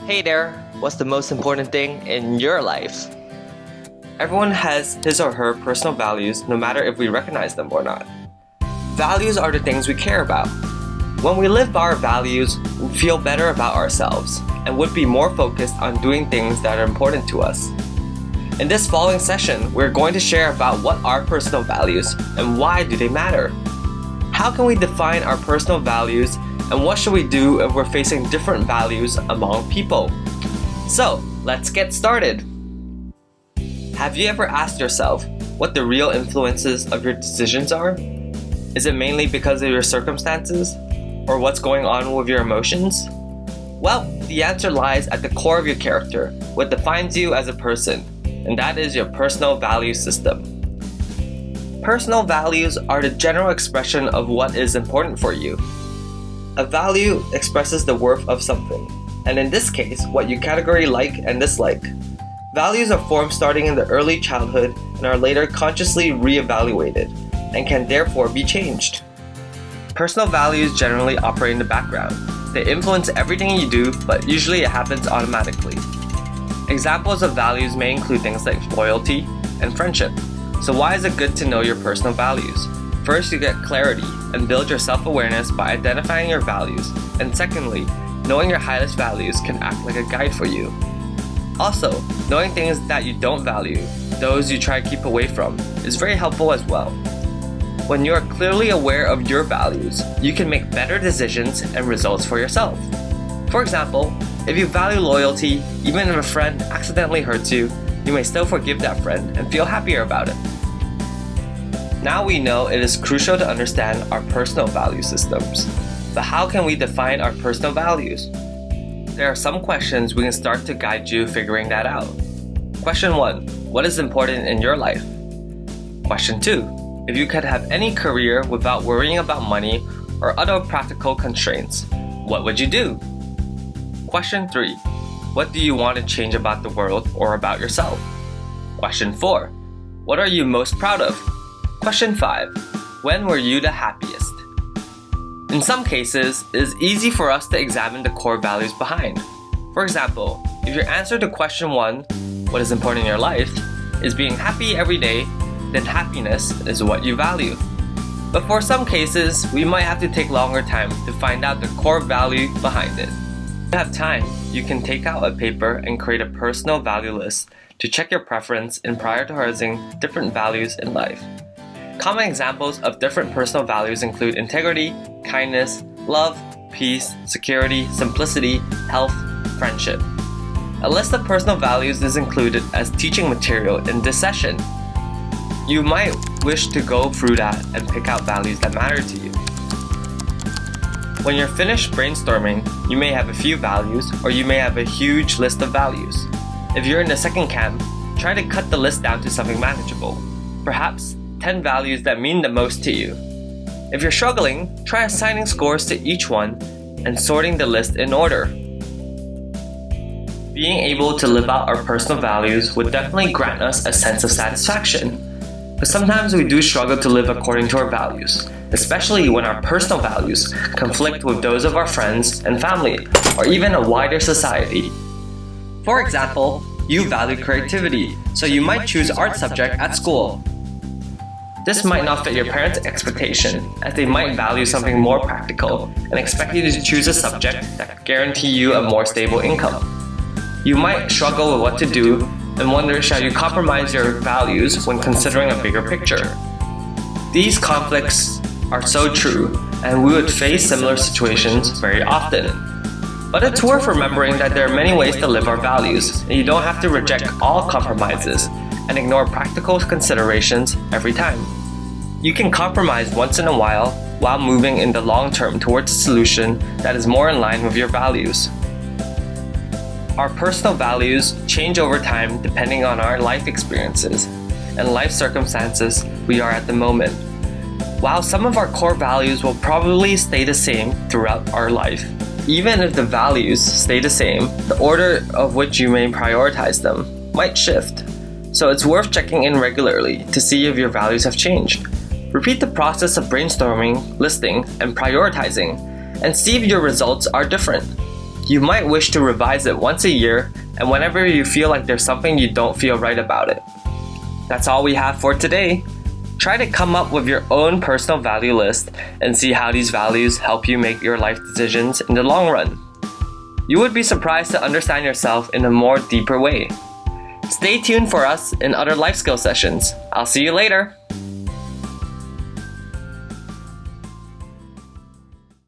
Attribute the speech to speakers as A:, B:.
A: Hey there, what's the most important thing in your life? Everyone has his or her personal values, no matter if we recognize them or not. Values are the things we care about. When we live by our values, we feel better about ourselves and would be more focused on doing things that are important to us. In this following session, we're going to share about what are personal values and why do they matter. How can we define our personal values and what should we do if we're facing different values among people? So, let's get started. Have you ever asked yourself what the real influences of your decisions are? Is it mainly because of your circumstances? Or what's going on with your emotions? Well, the answer lies at the core of your character, what defines you as a person, and that is your personal value system. Personal values are the general expression of what is important for you. A value expresses the worth of something, and in this case, what you categorically like and dislike. Values are formed starting in the early childhood and are later consciously re-evaluated, and can therefore be changed. Personal values generally operate in the background. They influence everything you do, but usually it happens automatically. Examples of values may include things like loyalty and friendship. So why is it good to know your personal values? First, you get clarity and build your self-awareness by identifying your values. And secondly, knowing your highest values can act like a guide for you. Also, knowing things that you don't value, those you try to keep away from, is very helpful as well. When you are clearly aware of your values, you can make better decisions and results for yourself. For example, if you value loyalty, even if a friend accidentally hurts you, you may still forgive that friend and feel happier about it. Now we know it is crucial to understand our personal value systems. But how can we define our personal values? There are some questions we can start to guide you figuring that out. Question 1. What is important in your life? Question 2. If you could have any career without worrying about money or other practical constraints, what would you do? Question 3. What do you want to change about the world or about yourself? Question 4. What are you most proud of? Question 5. When were you the happiest? In some cases, it is easy for us to examine the core values behind. For example, if your answer to question 1, what is important in your life, is being happy every day, then happiness is what you value. But for some cases, we might have to take longer time to find out the core value behind it. If you have time, you can take out a paper and create a personal value list to check your preference in prioritizing different values in life. Common examples of different personal values include integrity, kindness, love, peace, security, simplicity, health, friendship. A list of personal values is included as teaching material in this session. You might wish to go through that and pick out values that matter to you. When you're finished brainstorming, you may have a few values or you may have a huge list of values. If you're in the second camp, try to cut the list down to something manageable. Perhaps 10 values that mean the most to you. If you're struggling, try assigning scores to each one and sorting the list in order. Being able to live out our personal values would definitely grant us a sense of satisfaction. But sometimes we do struggle to live according to our values, especially when our personal values conflict with those of our friends and family, or even a wider society. For example, you value creativity, so you might choose art subject at school. This might not fit your parents' expectation, as they might value something more practical and expect you to choose a subject that guarantee you a more stable income. You might struggle with what to do and wonder shall you compromise your values when considering a bigger picture. These conflicts are so true, and we would face similar situations very often. But it's worth remembering that there are many ways to live our values, and you don't have to reject all compromises and ignore practical considerations every time. You can compromise once in a while moving in the long term towards a solution that is more in line with your values. Our personal values change over time depending on our life experiences and life circumstances we are at the moment. While some of our core values will probably stay the same throughout our life, even if the values stay the same, the order of which you may prioritize them might shift. So it's worth checking in regularly to see if your values have changed. Repeat the process of brainstorming, listing, and prioritizing, and see if your results are different. You might wish to revise it once a year and whenever you feel like there's something you don't feel right about it. That's all we have for today. Try to come up with your own personal value list and see how these values help you make your life decisions in the long run. You would be surprised to understand yourself in a more deeper way. Stay tuned for us in other life skill sessions. I'll see you later.